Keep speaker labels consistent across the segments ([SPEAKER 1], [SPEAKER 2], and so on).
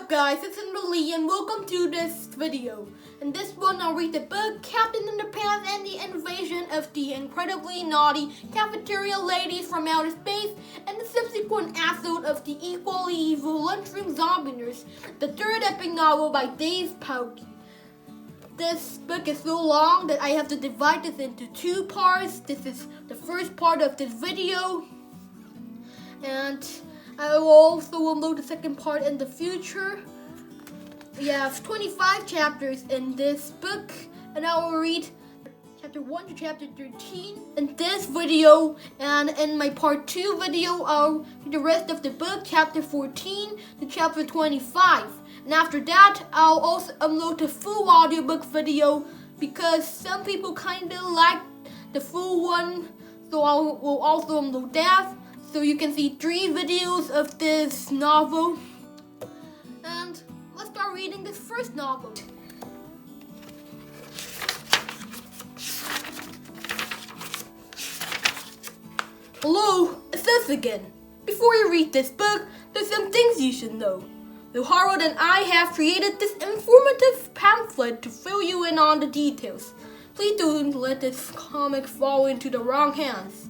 [SPEAKER 1] up guys, it's Lee and welcome to this video. In this one I'll read the book Captain Underpants and the Invasion of the Incredibly Naughty Cafeteria Ladies from Outer Space and the subsequent episode of the Equally Evil Lunchroom Zombiners, the third epic novel by Dave Pauki. This book is so long that I have to divide this into two parts. This is the first part of this video, and I will also upload the second part in the future. We have 25 chapters in this book, and I will read chapter 1 to chapter 13 in this video, and in my part 2 video, I'll read the rest of the book, chapter 14 to chapter 25. And after that, I'll also upload the full audiobook video because some people kinda like the full one, so I will also upload that. So you can see 3 videos of this novel. And let's start reading this first novel. Hello, it's us again. Before you read this book, there's some things you should know. So Harold and I have created this informative pamphlet to fill you in on the details. Please don't let this comic fall into the wrong hands.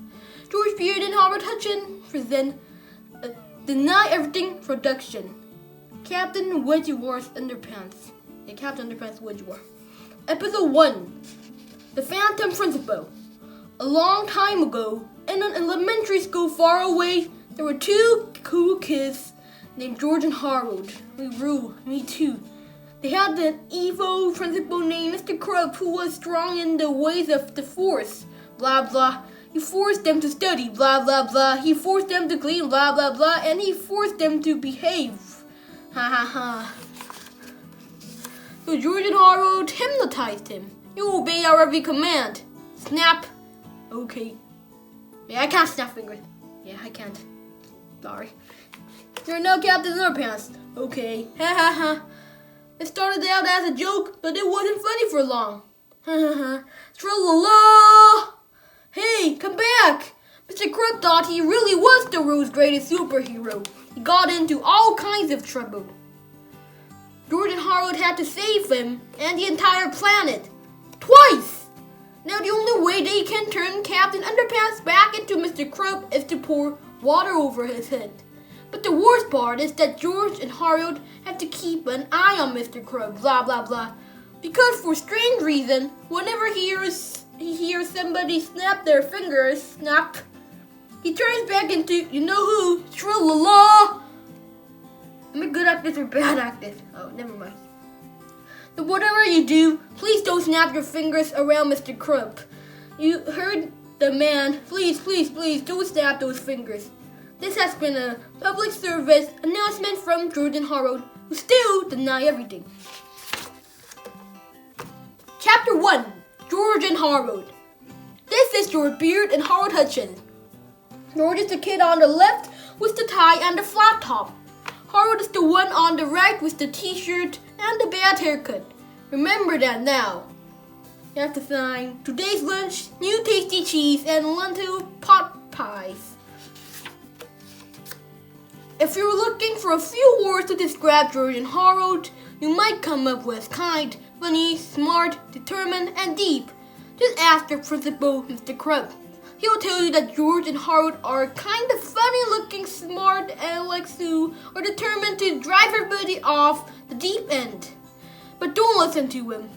[SPEAKER 1] George Beard and Howard Hutchin present a Deny Everything production. Captain Wedgeworth's Underpants. Yeah, Captain Underpants Wedgeworth. Episode 1. The Phantom Principal. A long time ago, in an elementary school far away, there were 2 cool kids named George and Harold. Me too. They had an evil principal named Mr. Krupp who was strong in the ways of the Force. Blah blah. He forced them to study, blah blah blah. He forced them to clean, blah blah blah. And he forced them to behave. Ha ha ha. So George and Harold hypnotized him. You obey our every command. Snap. Okay. Yeah, I can't snap fingers. Yeah, I can't. Sorry. You're now Captain Underpants. Okay. Ha ha ha. It started out as a joke, but it wasn't funny for long. Ha ha ha. Tra-la-la! Hey, come back! Mr. Krupp thought he really was the world's greatest superhero. He got into all kinds of trouble. George and Harold had to save him and the entire planet. Twice! Now the only way they can turn Captain Underpants back into Mr. Krupp is to pour water over his head. But the worst part is that George and Harold have to keep an eye on Mr. Krupp, blah blah blah. Because for strange reason, whenever he hears somebody snap their fingers, snap, he turns back into, you know who, tra-la-la. Am I good at this or bad at this? Oh, never mind. So whatever you do, please don't snap your fingers around Mr. Krupp. You heard the man. Please, please, please don't snap those fingers. This has been a public service announcement from George and Harold, who still deny everything. Chapter 1. George and Harold. This is George Beard and Harold Hutchin. George is the kid on the left with the tie and the flat top. Harold is the one on the right with the t-shirt and the bad haircut. Remember that now. You have to sign today's lunch, new tasty cheese and lentil pot pies. If you're looking for a few words to describe George and Harold, you might come up with kind, funny, smart, determined, and deep. Just ask your principal, Mr. Krupp. He'll tell you that George and Harold are kind of funny-looking, smart, and like Sue are determined to drive everybody off the deep end. But don't listen to him.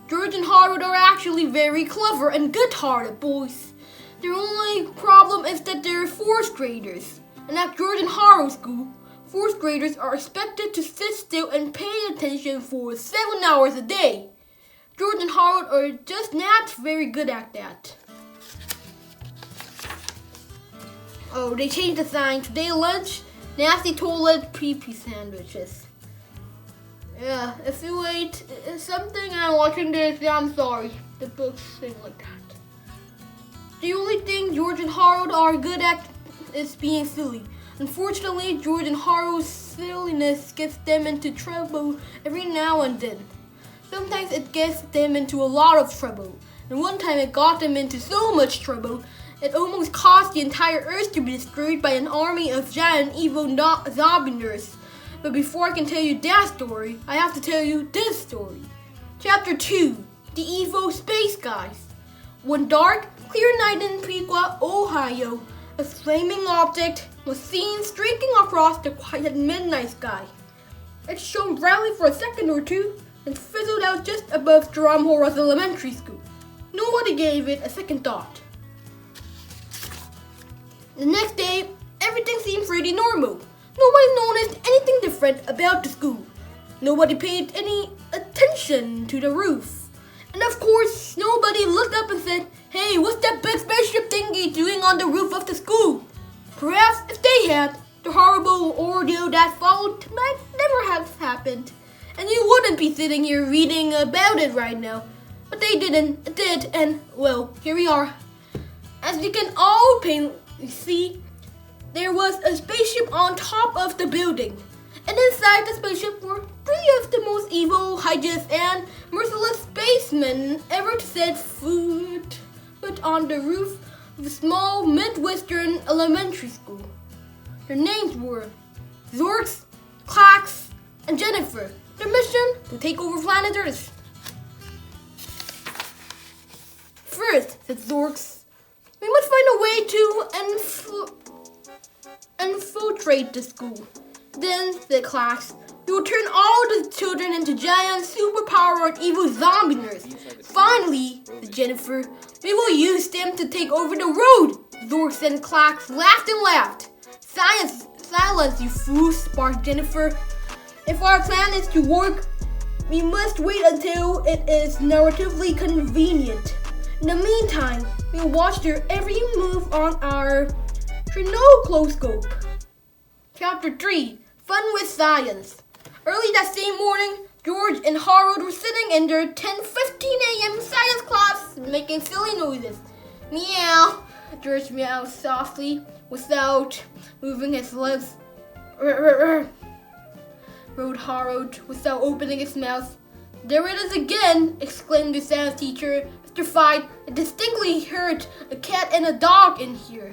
[SPEAKER 1] George and Harold are actually very clever and good-hearted boys. Their only problem is that they're 4th graders. And at George and Harold school, 4th graders are expected to sit still and pay attention for 7 hours a day. George and Harold are just not very good at that. Oh, they changed the sign. Today lunch, nasty toilet pee-pee sandwiches. Yeah, if you ate something and watching this, yeah, I'm sorry. The books say like that. The only thing George and Harold are good at is being silly. Unfortunately, George and Harold's silliness gets them into trouble every now and then. Sometimes it gets them into a lot of trouble. And one time it got them into so much trouble, it almost caused the entire Earth to be destroyed by an army of giant evil zombiners. But before I can tell you that story, I have to tell you this story. Chapter 2, The Evil Space Guys. One dark, clear night in Piqua, Ohio, a flaming object was seen streaking across the quiet midnight sky. It shone brightly for a second or two and fizzled out just above Drumhora's elementary school. Nobody gave it a second thought. The next day, everything seemed pretty normal. Nobody noticed anything different about the school. Nobody paid any attention to the roof. And of course, nobody looked up and said, "Hey, what's that big spaceship thingy doing on the roof of the school?" Perhaps if they had, the horrible ordeal that followed might never have happened. And you wouldn't be sitting here reading about it right now. But they did, and well, here we are. As you can all plainly see, there was a spaceship on top of the building. And inside the spaceship were three of the most evil, hideous, and merciless spacemen ever to set foot on the roof of a small Midwestern elementary school. Their names were Zorks, Clax, and Jennifer. Their mission, to take over planet Earth. First, said Zorks, we must find a way to infiltrate the school. Then, said Clax, we will turn all the children into giant, superpowered, evil zombie nerds. Finally, said Jennifer, we will use them to take over the road. Zorks and Clax laughed and laughed. Silence, you fools, sparked Jennifer. If our plan is to work, we must wait until it is narratively convenient. In the meantime, we'll watch their every move on our trinocloscope. Chapter 3, Fun with Science. Early that same morning, George and Harold were sitting in their 10:15 a.m. science class, making silly noises. Meow, George meowed softly without moving his lips. Roared Harold without opening his mouth. There it is again, exclaimed the science teacher. Mr. Fide, I distinctly heard a cat and a dog in here.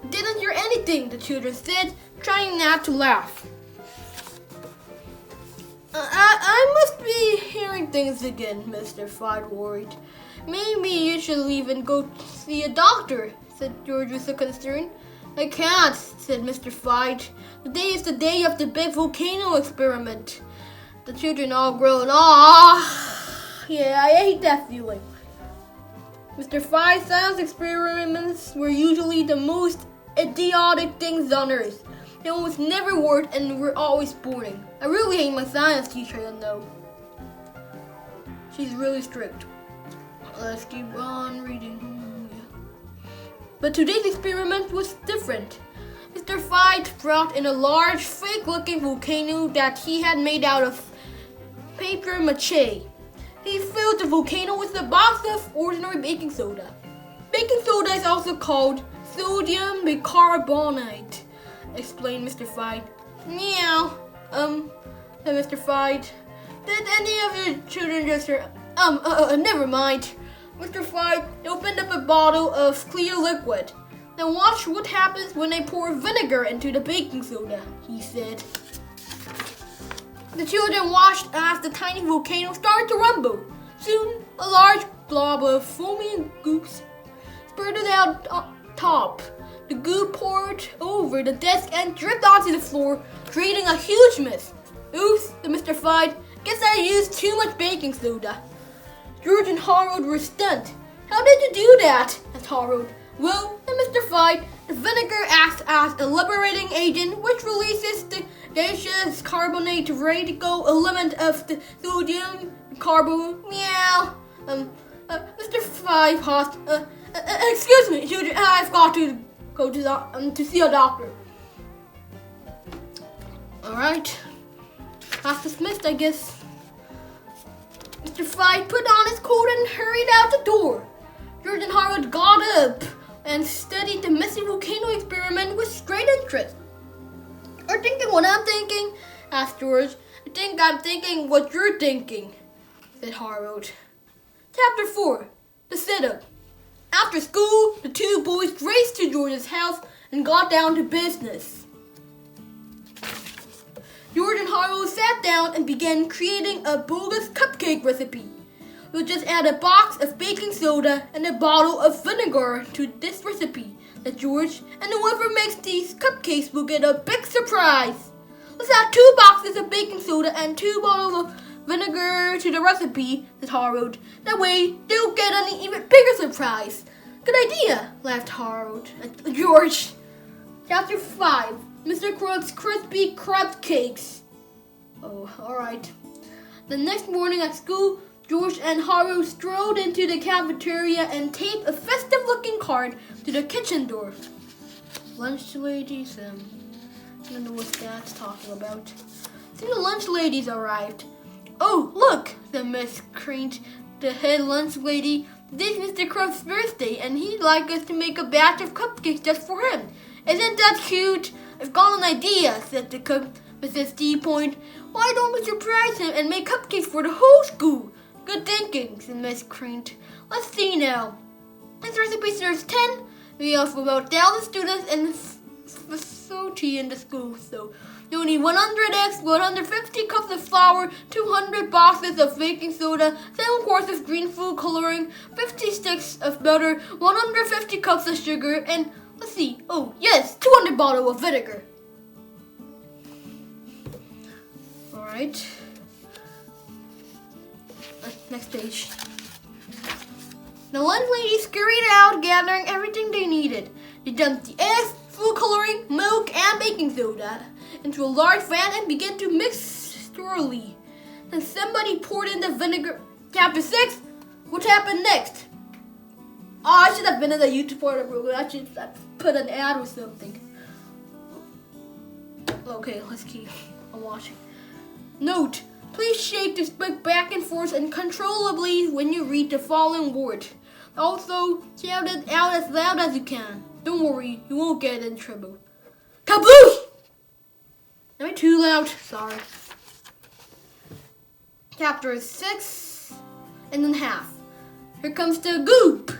[SPEAKER 1] We didn't hear anything, the children said, trying not to laugh. I must be hearing things again, Mr. Fide worried. Maybe you should leave and go see a doctor, said George with a concern. I can't, said Mr. Fide. Today is the day of the big volcano experiment. The children all groaned. Yeah, I hate that feeling. Mr. Fide's science experiments were usually the most idiotic things on Earth. They almost never worked and were always boring. I really hate my science teacher, though. She's really strict. Let's keep on reading. But today's experiment was different. Mr. Fide brought in a large, fake-looking volcano that he had made out of paper mache. He filled the volcano with a box of ordinary baking soda. Baking soda is also called sodium bicarbonate, explained Mr. Fide. Meow, said Mr. Fide. Did any of your children just hear? Never mind. Mr. Fide opened up a bottle of clear liquid. Then watch what happens when I pour vinegar into the baking soda, he said. The children watched as the tiny volcano started to rumble. Soon, a large blob of foamy goop spurted out on top. The goop poured over the desk and dripped onto the floor, creating a huge mess. Oops, said Mr. Fide. Guess I used too much baking soda. George and Harold were stunned. How did you do that? asked Harold. Well, said Mr. Fide, the vinegar acts as a liberating agent which releases the gaseous carbonate radical element of the sodium carbonate. Meow. Mr. Fide paused. Excuse me, children, I've got to go to see a doctor. All right. Class dismissed, I guess. Mr. Fide put on his coat and hurried out the door. George and Harold got up and studied the messy volcano experiment with great interest. Are you thinking what I'm thinking? asked George. I think I'm thinking what you're thinking, said Harold. Chapter 4, The Setup. After school, the two boys raced to George's house and got down to business. George and Harold sat down and began creating a bogus cupcake recipe. We'll just add a box of baking soda and a bottle of vinegar to this recipe, said George, and whoever makes these cupcakes will get a big surprise. Let's add 2 boxes of baking soda and 2 bottles of vinegar to the recipe, said Harold. That way, they'll get an even bigger surprise. Good idea, laughed George. Chapter 5, Mr. Crab's Crispy Crab Cakes. Oh, alright. The next morning at school, George and Harold strolled into the cafeteria and taped a festive-looking card to the kitchen door. Lunch ladies, I don't know what that's talking about. See, the lunch ladies arrived. Oh, look, said Miss Cranch, the head lunch lady. Today's Mr. Crab's birthday, and he'd like us to make a batch of cupcakes just for him. Isn't that cute? I've got an idea, said the cook, Mrs. D. Point. Why don't we surprise him and make cupcakes for the whole school? Good thinking, said Miss Crant. Let's see now. This recipe serves 10. We have about 1,000 students and facility in the school, so you'll need 100 eggs, 150 cups of flour, 200 boxes of baking soda, 7 quarts of green food coloring, 50 sticks of butter, 150 cups of sugar, and let's see. Oh, yes, 200 bottles of vinegar. Alright. Next page. The lunch lady scurried out, gathering everything they needed. They dumped the eggs, food coloring, milk, and baking soda into a large vat and began to mix thoroughly. Then somebody poured in the vinegar. Chapter 6. What happened next? Oh, I should have been in the YouTube part of it. I should have put an ad or something. Okay, let's keep on watching. Note. Please shake this book back and forth uncontrollably when you read the following word. Also, shout it out as loud as you can. Don't worry, you won't get in trouble. Kabloosh! Am I too loud? Sorry. Chapter 6 and then half. Here comes the Goop.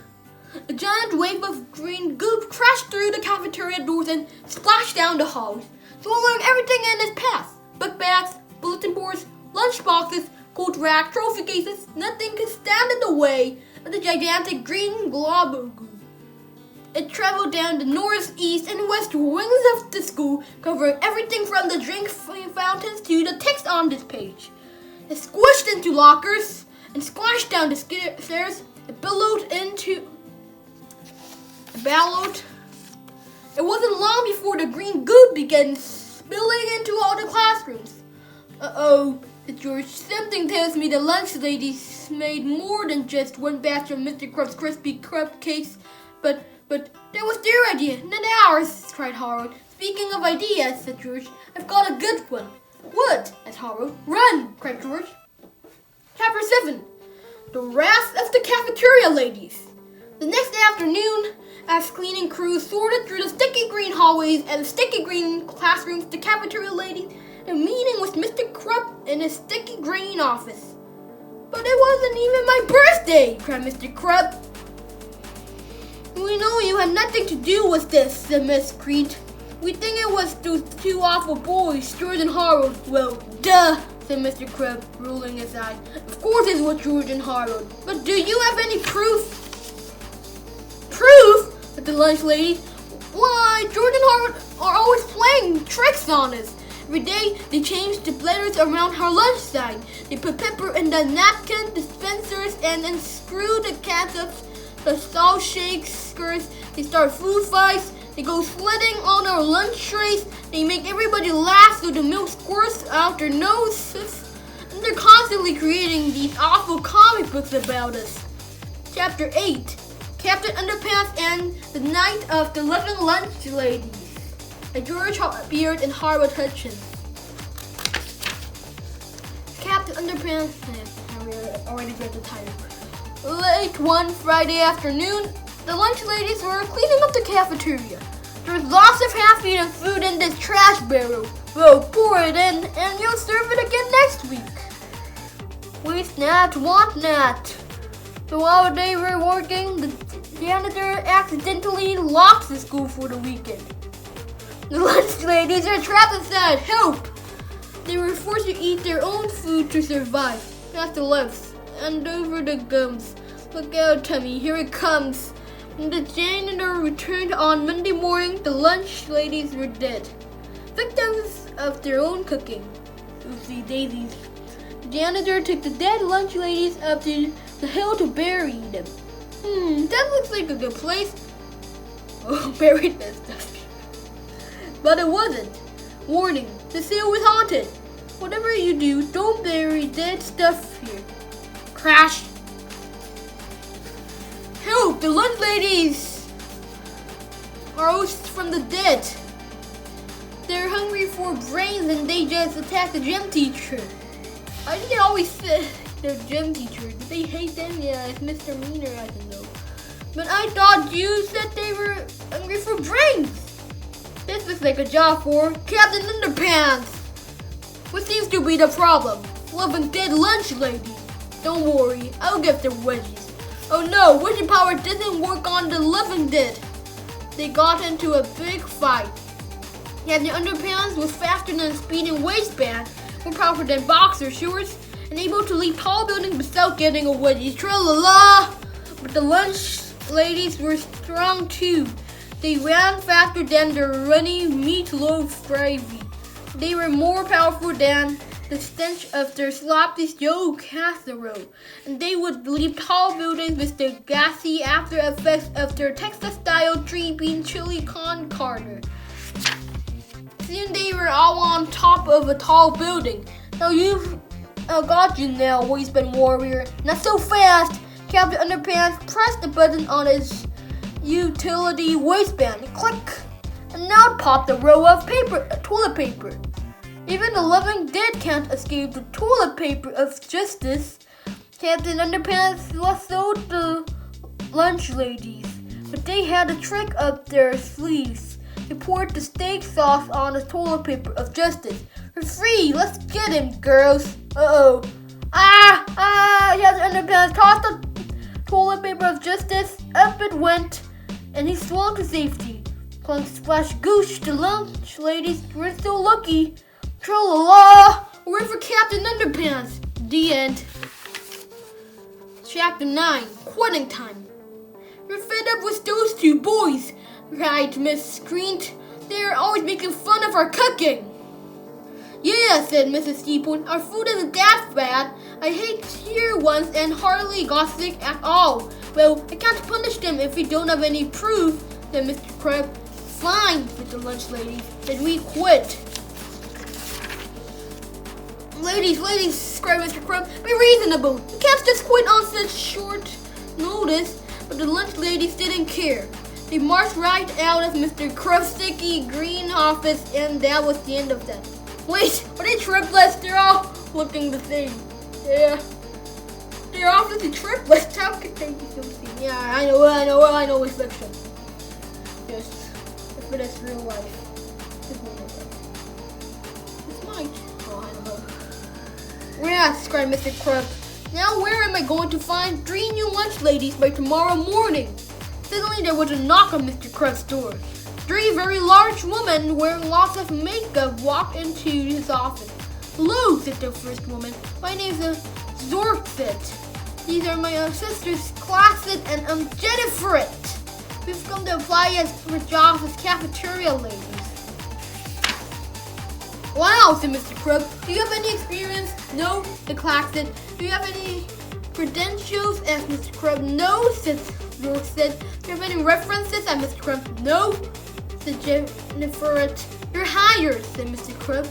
[SPEAKER 1] A giant wave of green goop crashed through the cafeteria doors and splashed down the halls, swallowing everything in its path. Book bags, bulletin boards, lunch boxes, coat rack, trophy cases. Nothing could stand in the way of the gigantic green glob of goop. It traveled down the north, east, and west wings of the school, covering everything from the drink fountains to the text on this page. It squished into lockers and splashed down the stairs. It bellowed. It wasn't long before the green goop began spilling into all the classrooms. Uh-oh, said George. Something tells me the lunch ladies made more than just one batch of Mr. Crab's crispy cupcakes. But that was their idea, not ours, cried Harold. Speaking of ideas, said George, I've got a good one. What? asked Harold. Run, cried George. Chapter 7. The Wrath of the Cafeteria Ladies. The next afternoon, as cleaning crews sorted through the sticky green hallways and the sticky green classrooms, the cafeteria ladies a meeting with Mr. Crab in his sticky green office. But it wasn't even my birthday, cried Mr. Crab. We know you had nothing to do with this, said Miss Crete. We think it was those 2 awful boys, George and Harold. Well, duh, said Mr. Crab, rolling his eyes. Of course it was George and Harold. But do you have any proof? Proof? said the lunch lady. Why, George and Harold are always playing tricks on us. Every day, they changed the letters around her lunch sign. They put pepper in the napkin dispensers and then screwed the cats up the salt shake skirts. They start food fights. They go sledding on our lunch trays. They make everybody laugh so the milk squirts out their noses. And they're constantly creating these awful comic books about us. Chapter 8. Captain Underpants and the Night of the Living Lunch Ladies. By George Beard and Harold Hutchins. Captain Underpants. I already read the title. Late one Friday afternoon, the lunch ladies were cleaning up the cafeteria. There was lots of half-eaten food in this trash barrel. Well, pour it in, and you'll serve it again next week. Waste not, want not. So while they were working, the janitor accidentally locked the school for the weekend. The lunch ladies are trapped inside. Help! They were forced to eat their own food to survive. Past the left and over the gums. Look out, Tummy, here it comes. When the janitor returned on Monday morning, the lunch ladies were dead. Victims of their own cooking. Oopsie daisies. The janitor took the dead lunch ladies up to the hill to bury them. That looks like a good place. Oh, buried that stuff. But it wasn't. Warning, the hill was haunted. Whatever you do, don't bury dead stuff here. Crash. Help, the lunch ladies are hosts from the dead. They're hungry for brains and they just attacked the gym teacher. I think it always said the gym teacher. Did they hate them? Yeah, it's Mr. Meaner, I don't know. But I thought you said they were hungry for brains. This looks like a job for Captain Underpants. What seems to be the problem? Loving dead lunch ladies. Don't worry, I'll get their wedgies. Oh no, witchy power didn't work on the living dead. They got into a big fight. Captain Underpants was faster than a speeding waistband, more powerful than boxer shorts, and able to leap tall buildings without getting a wedgie. Tra-la-la! But the lunch ladies were strong too. They ran faster than the runny meatloaf gravy. They were more powerful than the stench of their sloppy Joe casserole, and they would leap tall buildings with the gassy after effects of their Texas-style three-bean chili con carne. Soon they were all on top of a tall building. Now you've got you now, waistband warrior. Not so fast! Captain Underpants pressed the button on his utility waistband. Click! And now it popped a row of toilet paper. Even the living dead can't escape the toilet paper of justice. Captain Underpants lassoed the lunch ladies, but they had a trick up their sleeves. They poured the steak sauce on the toilet paper of justice. We're free! Let's get him, girls! Uh-oh. Captain Underpants tossed the toilet paper of justice. Up it went, and he swung to safety. Clunk, splash, goosh, the lunch ladies were so lucky. Tra-la-la! We're for Captain Underpants. The end. Chapter 9. Quitting time. We're fed up with those two boys, cried Miss Screent. They're always making fun of our cooking. Yeah, said Mrs. Teapoon. Our food isn't that bad. I hate here once and hardly got sick at all. Well, I can't punish them if we don't have any proof, said Mr. Crab. Fine, said the lunch ladies. Then we quit. Ladies, cried Mr. Crumb, be reasonable. You can't just quit on such short notice. But the lunch ladies didn't care. They marched right out of Mr. Crumb's sticky green office, and that was the end of that. Wait, are they triplets? They're all looking the same. Yeah. They're obviously triplets. How could they be so same? Yeah, I know it's fiction. Yes. But it's real life. It's mine. Oh, I don't know. Yes, cried Mr. Crumb. Now where am I going to find 3 new lunch ladies by tomorrow morning? Suddenly there was a knock on Mr. Crumb's door. 3 very large women wearing lots of makeup walked into his office. Hello, said the first woman. My name's Zorkset. These are my sisters, Claxit and Jennifer. We've come to apply for jobs as cafeteria ladies. Wow, said Mr. Crumb. Do you have any experience? No, said Claxit. Do you have any credentials? Asked Mr. Crumb. No, said Zorkset. Do you have any references? Asked Mr. Crumb. No, said Jennifer. You're hired, said Mr. Crumb.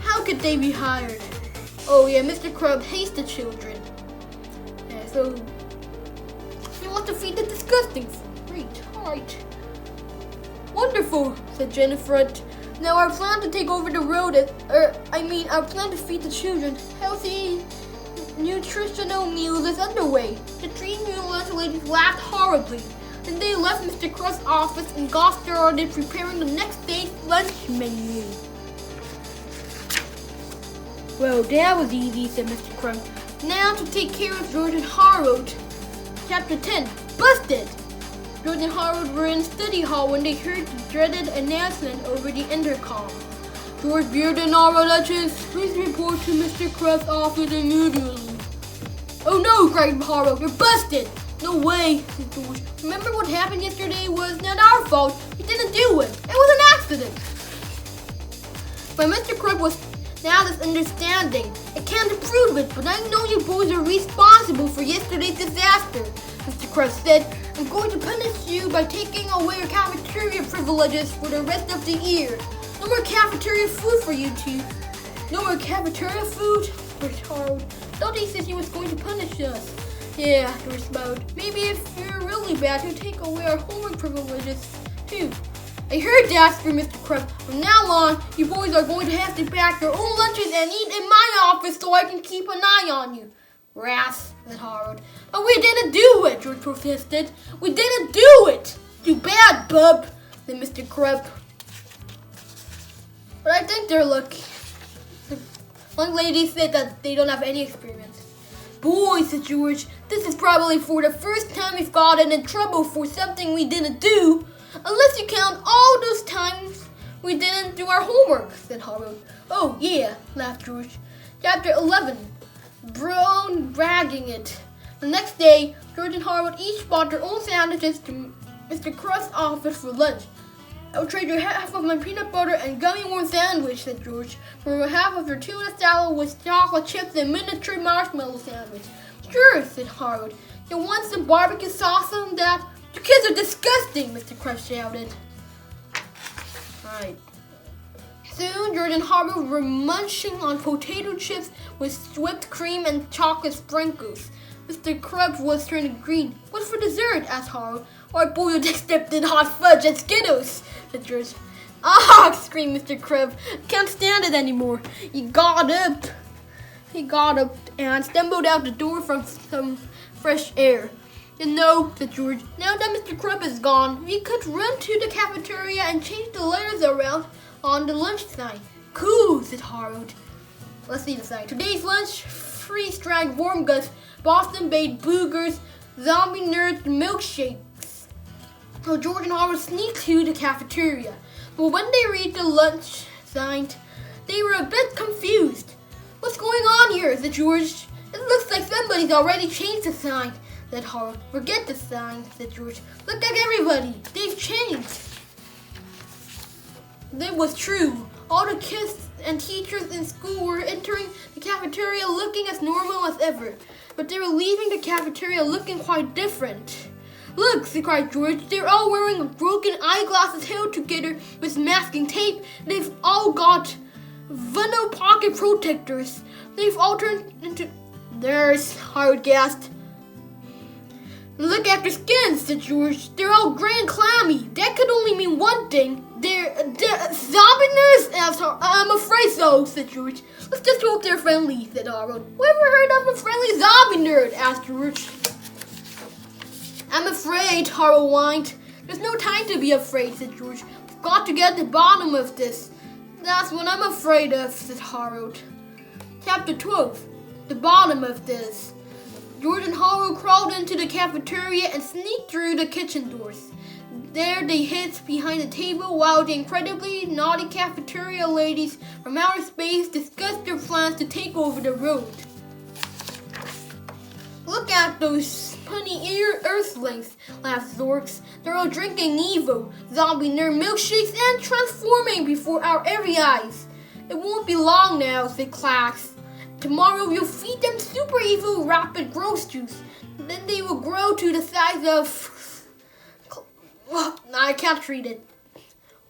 [SPEAKER 1] How could they be hired? Oh yeah, Mr. Crumb hates the children. Yeah, so he wants to feed the disgusting fruit. Alright. Wonderful, said Jennifer. Now our plan to take over the road our plan to feed the children healthy, nutritional meals is underway. The 3 new lunch ladies laughed horribly. Then they left Mr. Crumb's office and got started preparing the next day's lunch menu. Well, that was easy, said Mr. Crumb. Now to take care of George and Harold. Chapter 10. Busted! George and Harold were in study hall when they heard the dreaded announcement over the intercom. George Beard and Nara Legends, please report to Mr. Kraft's office immediately. Oh no, cried Haro, you're busted! No way, said George. Remember what happened yesterday was not our fault. We didn't do it. It was an accident. But Mr. Kraft was now this understanding. I can't approve it, but I know you boys are responsible for yesterday's disaster. Mr. Kraft said, I'm going to punish you by taking away your cafeteria privileges for the rest of the year. No more cafeteria food for you two. No more cafeteria food? Retard. Thought he said he was going to punish us. Yeah, George smiled. Maybe if you're really bad, he'll take away our homework privileges too. I heard that, screamed Mr. Kraft. From now on, you boys are going to have to pack your own lunches and eat in my office so I can keep an eye on you. Wrath, said Harold. But we didn't do it, George protested. We didn't do it. Too bad, bub, said Mr. Kraft. But I think they're lucky. One lady said that they don't have any experience. Boy, said George, this is probably for the first time we've gotten in trouble for something we didn't do. Unless you count all those times we didn't do our homework, said Harold. Oh, yeah, laughed George. Chapter 11, Brown bragging it. The next day, George and Harold each bought their own sandwiches to Mr. Kraft's office for lunch. I will trade you half of my peanut butter and gummy worm sandwich, said George, for half of your tuna salad with chocolate chips and miniature marshmallow sandwich. Sure, said Harold. You want some barbecue sauce on that? You kids are disgusting, Mr. Kraft shouted. Alright. Soon, George and Harold were munching on potato chips with whipped cream and chocolate sprinkles. Mr. Kraft was turning green. What's for dessert? Asked Harold. Or boiled dipped in hot fudge and Skittles, said George. Ah, screamed Mr. Kraft. Can't stand it anymore. He got up and stumbled out the door from some fresh air. You know, said George, now that Mr. Kraft is gone, we could run to the cafeteria and change the letters around on the lunch sign. Cool, said Harold. Let's see the sign. Today's lunch, freeze-dried warm guts, Boston-baked boogers, zombie nerd milkshakes. So George and Harold sneaked to the cafeteria. But when they read the lunch sign, they were a bit confused. What's going on here, said George. It looks like somebody's already changed the sign, said Harold. Forget the sign, said George. Look at everybody. They've changed. That was true. All the kids and teachers in school were entering the cafeteria looking as normal as ever. But they were leaving the cafeteria looking quite different. Look, cried George, they're all wearing broken eyeglasses held together with masking tape. They've all got vinyl pocket protectors. They've all turned into... There's, Harold gasped. Look at their skins, said George. They're all gray and clammy. That could only mean one thing. They're zombie nerds? I'm afraid so, said George. Let's just hope they're friendly, said Harold. Whoever heard of a friendly zombie nerd? Asked George. I'm afraid, Harold whined. There's no time to be afraid, said George. We've got to get to the bottom of this. That's what I'm afraid of, said Harold. Chapter 12, the bottom of this. George and Harold crawled into the cafeteria and sneaked through the kitchen doors. There they hid behind the table while the incredibly naughty cafeteria ladies from outer space discussed their plans to take over the road. Look at those punny earthlings, laughed Zorks. They're all drinking Evo, zombie nerd milkshakes, and transforming before our very eyes. It won't be long now, said Clax. Tomorrow we'll feed them super evil rapid growth juice. Then they will grow to the size of... I can't read it.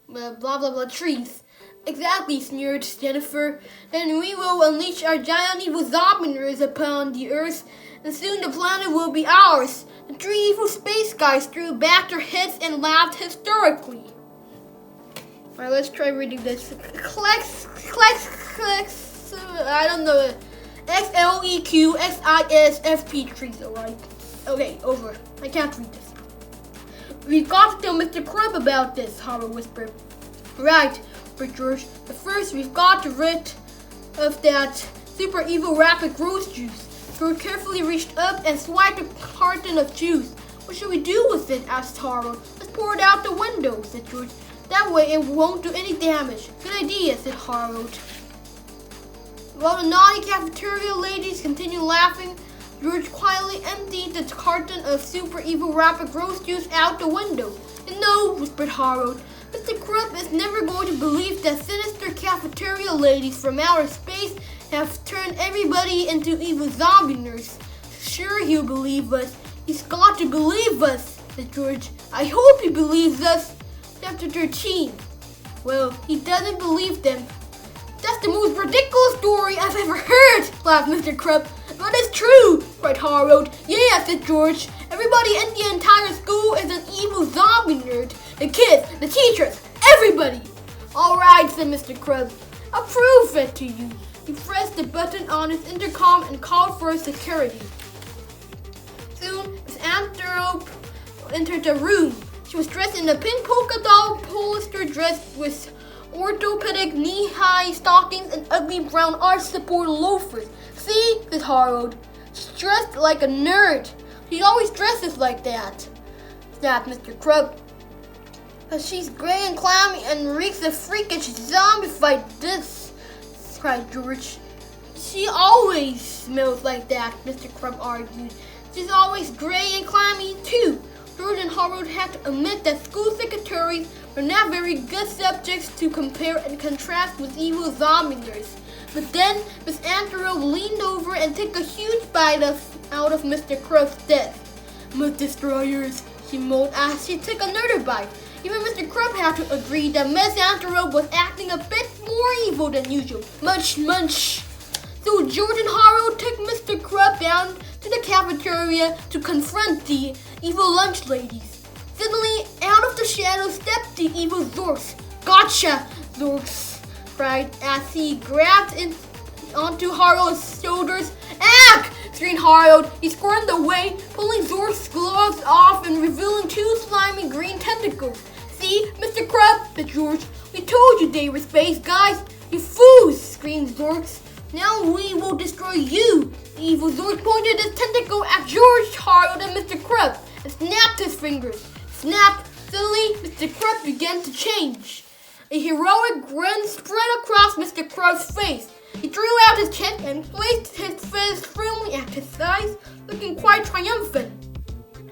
[SPEAKER 1] Blah, blah, blah, trees. Exactly, sneered Jennifer. Then we will unleash our giant evil zombie nerds upon the earth, and soon the planet will be ours. The three evil space guys threw back their heads and laughed hysterically. Alright, let's try reading this. Clex. I don't know. XLEQSISFP trees, alright? Okay, over. I can't read this. We've got to tell Mr. Kraft about this, Harold whispered. Right, whispered George. But first, we've got to rid of that super evil rapid growth juice. George carefully reached up and swiped a carton of juice. What should we do with it? Asked Harold. Let's pour it out the window, said George. That way it won't do any damage. Good idea, said Harold. While the naughty cafeteria ladies continued laughing, George quietly emptied the carton of super evil rapid roast juice out the window. No, whispered Harold. Mr. Crump is never going to believe that sinister cafeteria ladies from outer space have turned everybody into evil zombie nerds. Sure, he'll believe us. He's got to believe us, said George. I hope he believes us. Chapter 13. Well, he doesn't believe them. That's the most ridiculous story I've ever heard, laughed Mr. Crump. But it's true, cried Harold. Yeah, said George. Everybody in the entire school is an evil zombie nerd. The kids, the teachers, everybody. All right, said Mr. Crump. I'll prove it to you. He pressed the button on his intercom and called for security. Soon, Miss Antelope entered the room. She was dressed in a pink polka dot polyester dress with orthopedic knee-high stockings and ugly brown arch-support loafers. See, said Harold. She's dressed like a nerd. She always dresses like that, snapped Mr. Crump. But she's gray and clammy and reeks of freakish zombie fight this, cried George. She always smells like that, Mr. Crump argued. She's always gray and clammy too. George and Harold had to admit that school secretaries were not very good subjects to compare and contrast with evil zombie nerds. But then Miss Antelope leaned over and took a huge bite out of Mr. Crump's desk. Myth destroyers, she moaned as she took another bite. Even Mr. Crump had to agree that Miss Antelope was acting a bit more evil than usual. Munch, munch. So George and Harold took Mr. Crump down to the cafeteria to confront the evil lunch ladies. Suddenly, out of the shadows stepped the evil Zorks. Gotcha, Zorks cried as he grabbed onto Harold's shoulders. Ack! Screamed Harold. He squirmed away, pulling Zork's gloves off and revealing two slimy green tentacles. See, Mr. Crump, said George. We told you they were space guys. You fools, screamed Zorks. Now we will destroy you. The evil Zork pointed his tentacle at George, Harold, and Mr. Crump and snapped his fingers. Snap! Suddenly, Mr. Crump began to change. A heroic grin spread across Mr. Crump's face. He drew out his chin and placed his fist firmly at his sides, looking quite triumphant.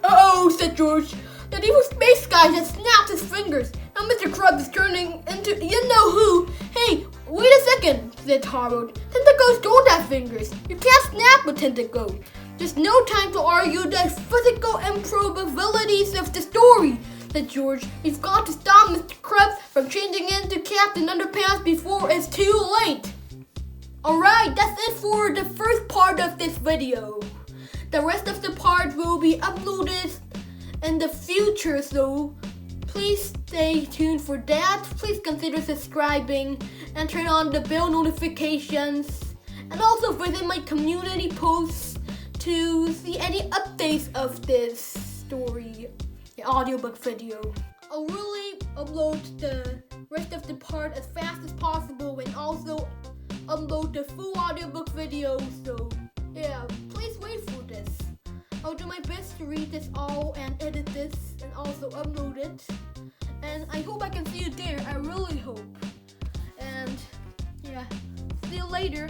[SPEAKER 1] Uh-oh, said George. That evil space guy has snapped his fingers. Now Mr. Crump is turning into you-know-who. Hey, wait a second, said Harold. Tentacles don't have fingers. You can't snap a tentacle. There's no time to argue the physical improbabilities of the story, said George. We've got to stop Mr. Crump from changing into Captain Underpants before it's too late. Alright, that's it for the first part of this video. The rest of the part will be uploaded in the future, so please stay tuned for that. Please consider subscribing and turn on the bell notifications. And also visit my community posts to see any updates of this story, the audiobook video. I'll really upload the rest of the part as fast as possible and also upload the full audiobook video, so yeah, please wait for this. I'll do my best to read this all and edit this and also upload it. And I hope I can see you there, I really hope. And yeah, see you later.